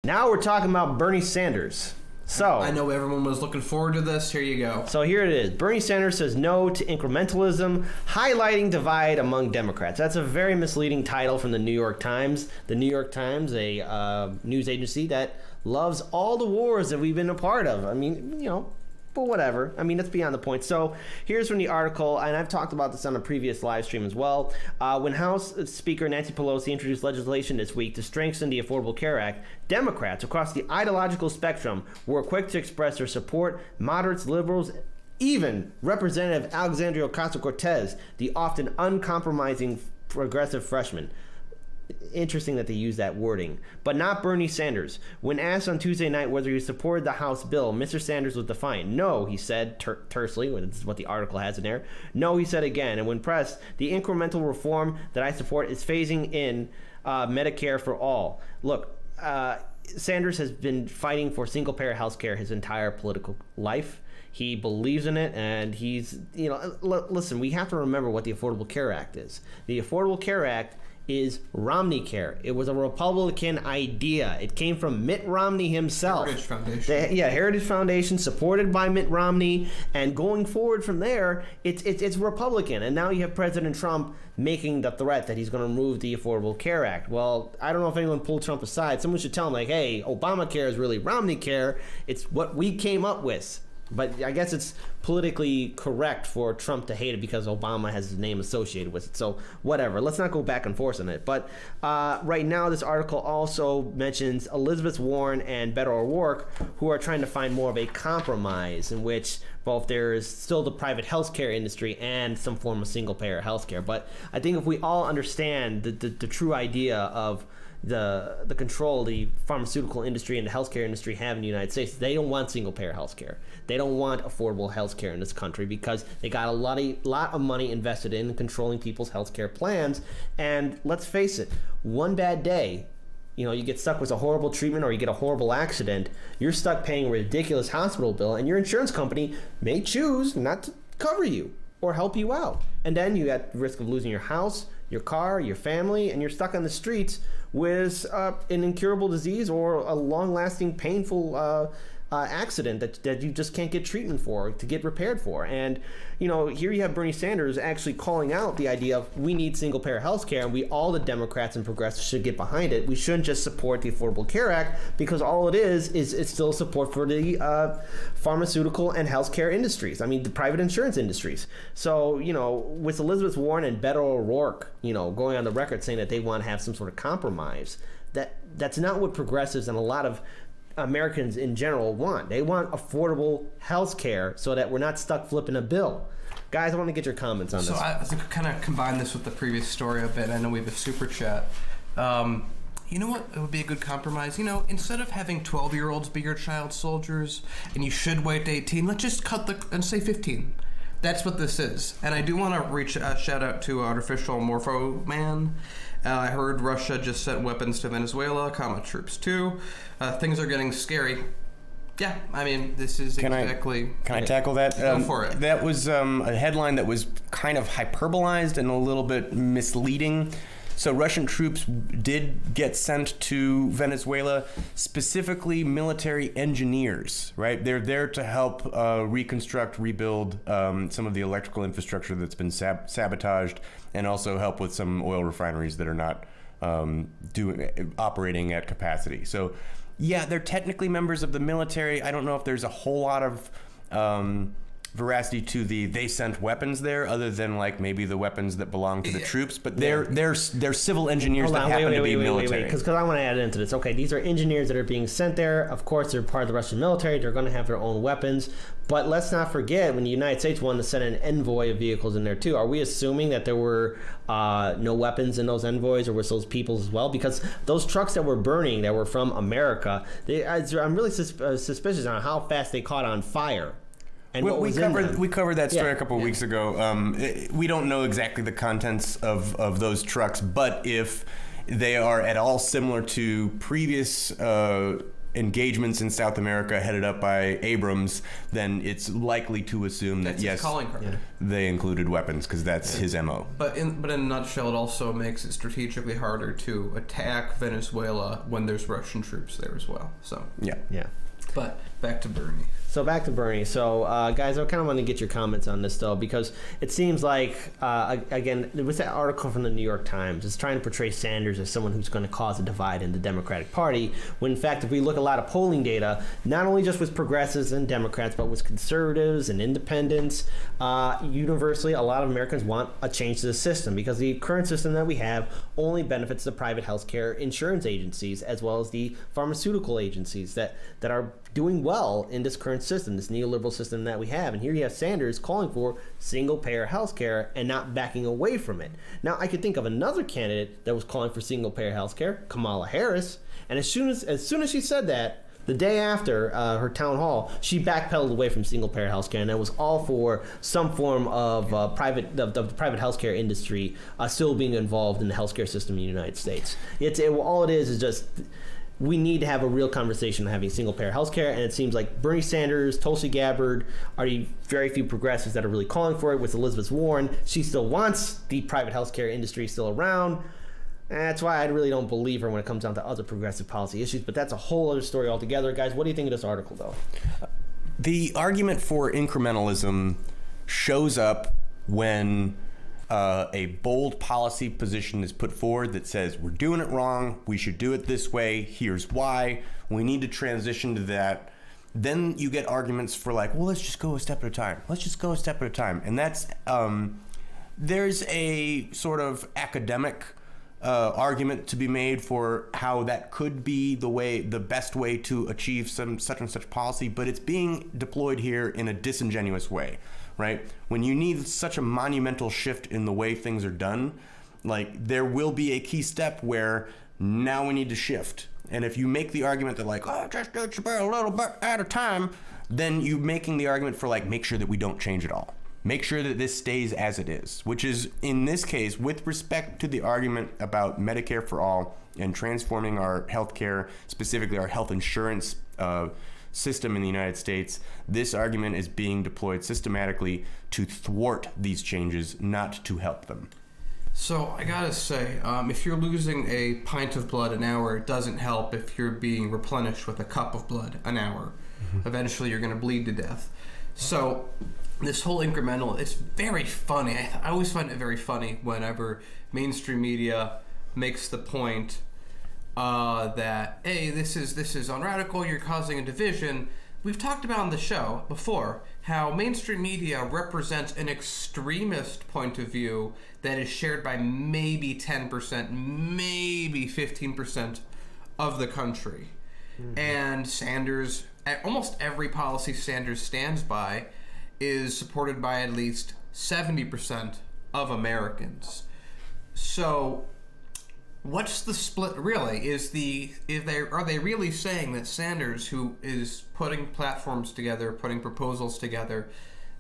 Now we're talking about Bernie Sanders. So I know everyone was looking forward to this. Here you go. So here it is. Bernie Sanders says no to incrementalism, highlighting divide among Democrats. That's a very misleading title from the New York Times. The New York Times, a news agency that loves all the wars that we've been a part of. I mean, but whatever. I mean, that's beyond the point. So here's from the article, and I've talked about this on a previous live stream as well. When House Speaker Nancy Pelosi introduced legislation this week to strengthen the Affordable Care Act, Democrats across the ideological spectrum were quick to express their support. Moderates, liberals, even Representative Alexandria Ocasio-Cortez, the often uncompromising progressive freshman. Interesting that they use that wording, but not Bernie Sanders. When asked on Tuesday night whether he supported the House bill, Mr. Sanders was defiant. No, he said tersely, this is what the article has in there. No, he said again, and when pressed, the incremental reform that I support is phasing in Medicare for all. Look, Sanders has been fighting for single-payer health care his entire political life. He believes in it, and he's, listen, we have to remember what the Affordable Care Act is. The Affordable Care Act is Romney Care. It was a Republican idea. It came from Mitt Romney himself. Heritage Foundation. Heritage Foundation, supported by Mitt Romney. And going forward from there, it's Republican. And now you have President Trump making the threat that he's going to remove the Affordable Care Act. Well, I don't know if anyone pulled Trump aside. Someone should tell him, like, hey, Obamacare is really Romney Care. It's what we came up with. But I guess it's politically correct for Trump to hate it because Obama has his name associated with it. So whatever. Let's not go back and forth on it. But right now, this article also mentions Elizabeth Warren and Beto O'Rourke, who are trying to find more of a compromise in which both there is still the private healthcare industry and some form of single-payer healthcare. But I think if we all understand the true idea of the control the pharmaceutical industry and the healthcare industry have in the United States, they don't want single-payer healthcare. They don't want affordable healthcare in this country because they got a lot of money invested in controlling people's healthcare plans. And let's face it, one bad day, you get stuck with a horrible treatment or you get a horrible accident, you're stuck paying a ridiculous hospital bill, and your insurance company may choose not to cover you or help you out. And then you got the risk of losing your house, your car, your family, and you're stuck on the streets with an incurable disease or a long-lasting, painful accident that you just can't get treatment for, to get repaired for. And, here you have Bernie Sanders actually calling out the idea of we need single-payer health care, and all the Democrats and progressives should get behind it. We shouldn't just support the Affordable Care Act because all it is it's still support for the pharmaceutical and healthcare industries. I mean, the private insurance industries. So, with Elizabeth Warren and Beto O'Rourke, going on the record saying that they want to have some sort of compromise, that's not what progressives and a lot of Americans in general want. They want affordable health care so that we're not stuck flipping a bill. Guys, I want to get your comments on this. So I kind of combine this with the previous story a bit. I know we have a super chat. You know what? It would be a good compromise. Instead of having 12-year-olds be your child soldiers and you should wait to 18, let's just cut and say 15. That's what this is. And I do want to reach a shout out to Artificial Morpho Man. I heard Russia just sent weapons to Venezuela, troops too. Things are getting scary. Yeah, I mean, this is Can I tackle that? Go for it. That was a headline that was kind of hyperbolized and a little bit misleading. So Russian troops did get sent to Venezuela, specifically military engineers, right? They're there to help reconstruct, rebuild some of the electrical infrastructure that's been sabotaged, and also help with some oil refineries that are not operating at capacity. So, yeah, they're technically members of the military. I don't know if there's a whole lot of veracity to they sent weapons there, other than like maybe the weapons that belong to the troops, but they're civil engineers that happen to be military. Because I want to add into this. Okay, these are engineers that are being sent there. Of course, they're part of the Russian military. They're going to have their own weapons. But let's not forget, when the United States wanted to send an envoy of vehicles in there too, are we assuming that there were no weapons in those envoys, or was those people as well? Because those trucks that were burning, that were from America, I'm really suspicious on how fast they caught on fire. And we covered that story a couple of weeks ago. We don't know exactly the contents of those trucks, but if they are at all similar to previous engagements in South America headed up by Abrams, then it's likely to assume that That's yes, his calling card. they included weapons because that's his MO. But in a nutshell, it also makes it strategically harder to attack Venezuela when there's Russian troops there as well. So Yeah. But back to Bernie. So back to Bernie. So guys, I kind of want to get your comments on this though, because it seems like again, there was that article from the New York Times. It's trying to portray Sanders as someone who's going to cause a divide in the Democratic Party. When in fact, if we look at a lot of polling data, not only just with progressives and Democrats, but with conservatives and independents, universally, a lot of Americans want a change to the system because the current system that we have only benefits the private healthcare insurance agencies as well as the pharmaceutical agencies that are doing well in this current system, this neoliberal system that we have. And here you have Sanders calling for single-payer health care and not backing away from it. Now, I could think of another candidate that was calling for single-payer health care, Kamala Harris. And as soon as she said that, the day after her town hall, she backpedaled away from single-payer health care, and that was all for some form of the private healthcare industry still being involved in the healthcare system in the United States. All it is just we need to have a real conversation on having single-payer healthcare, and it seems like Bernie Sanders, Tulsi Gabbard are the very few progressives that are really calling for it. With Elizabeth Warren, she still wants the private healthcare industry still around. That's why I really don't believe her when it comes down to other progressive policy issues, but that's a whole other story altogether. Guys, what do you think of this article, though? The argument for incrementalism shows up when a bold policy position is put forward that says we're doing it wrong, we should do it this way, here's why, we need to transition to that. Then you get arguments for like, well, let's just go a step at a time. Let's just go a step at a time. And that's, there's a sort of academic argument to be made for how that could be the best way to achieve some such and such policy, but it's being deployed here in a disingenuous way. Right? When you need such a monumental shift in the way things are done, like there will be a key step where now we need to shift. And if you make the argument that like, oh, just do it a little bit at a time, then you're making the argument for like, make sure that we don't change it all. Make sure that this stays as it is, which is in this case, with respect to the argument about Medicare for all and transforming our healthcare, specifically our health insurance system in the United States, this argument is being deployed systematically to thwart these changes, not to help them. So I gotta say, if you're losing a pint of blood an hour, it doesn't help if you're being replenished with a cup of blood an hour. Eventually you're gonna bleed to death. So this whole incremental, it's very funny. I always find it very funny whenever mainstream media makes the point that, hey, this is unradical, you're causing a division. We've talked about on the show before how mainstream media represents an extremist point of view that is shared by maybe 10%, maybe 15% of the country. Mm-hmm. And Sanders, almost every policy Sanders stands by is supported by at least 70% of Americans. So what's the split really? Are they really saying that Sanders, who is putting platforms together, putting proposals together,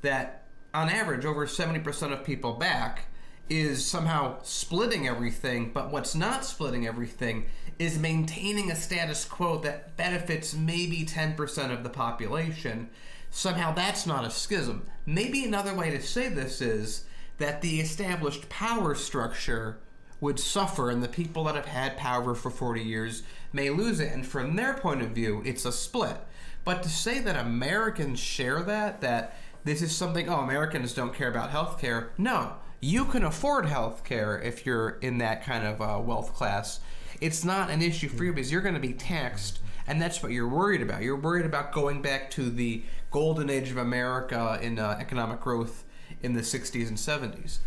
that on average over 70% of people back, is somehow splitting everything, but what's not splitting everything is maintaining a status quo that benefits maybe 10% of the population? Somehow that's not a schism. Maybe another way to say this is that the established power structure would suffer, and the people that have had power for 40 years may lose it, and from their point of view, it's a split. But to say that Americans share that this is something, Americans don't care about healthcare, no. You can afford healthcare if you're in that kind of wealth class. It's not an issue for you because you're going to be taxed, and that's what you're worried about. You're worried about going back to the golden age of America in economic growth in the 60s and 70s.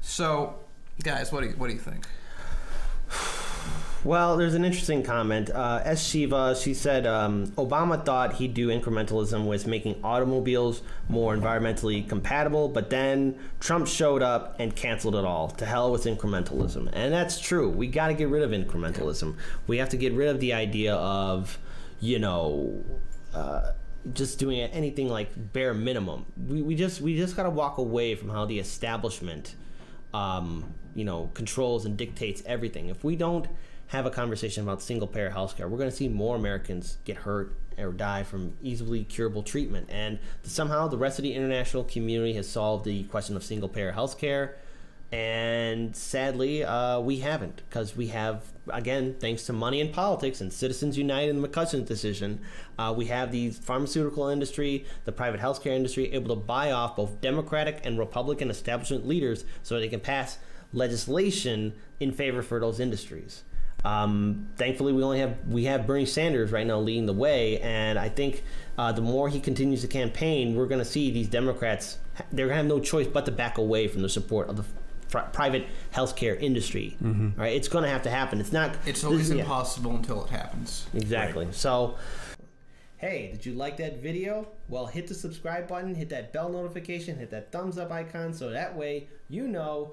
So, guys, what do you think? Well, there's an interesting comment. S. Shiva, she said Obama thought he'd do incrementalism with making automobiles more environmentally compatible, but then Trump showed up and canceled it all. To hell with incrementalism. And that's true. We got to get rid of incrementalism. We have to get rid of the idea of, just doing anything like bare minimum. We just got to walk away from how the establishment controls and dictates everything. If we don't have a conversation about single-payer healthcare. We're going to see more Americans get hurt or die from easily curable treatment. And somehow the rest of the international community has solved the question of single-payer healthcare. And sadly, we haven't, because we have, again, thanks to money and politics and Citizens United and the McCutcheon decision, we have the pharmaceutical industry, the private healthcare industry, able to buy off both Democratic and Republican establishment leaders so they can pass legislation in favor for those industries. Thankfully, we have Bernie Sanders right now leading the way, and I think the more he continues to campaign, we're going to see these Democrats, they're going to have no choice but to back away from the support of the private healthcare industry. Mm-hmm. Right? It's going to have to happen. It's always impossible until it happens. Exactly. Right. So, hey, did you like that video? Well, hit the subscribe button, hit that bell notification, hit that thumbs up icon, so that way you know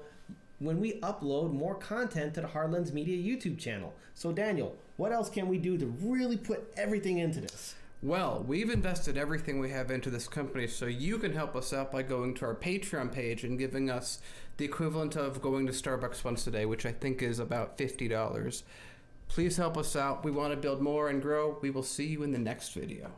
when we upload more content to the Hardlens Media YouTube channel. So, Daniel, what else can we do to really put everything into this? Well, we've invested everything we have into this company, so you can help us out by going to our Patreon page and giving us the equivalent of going to Starbucks once a day, which I think is about $50. Please help us out. We want to build more and grow. We will see you in the next video.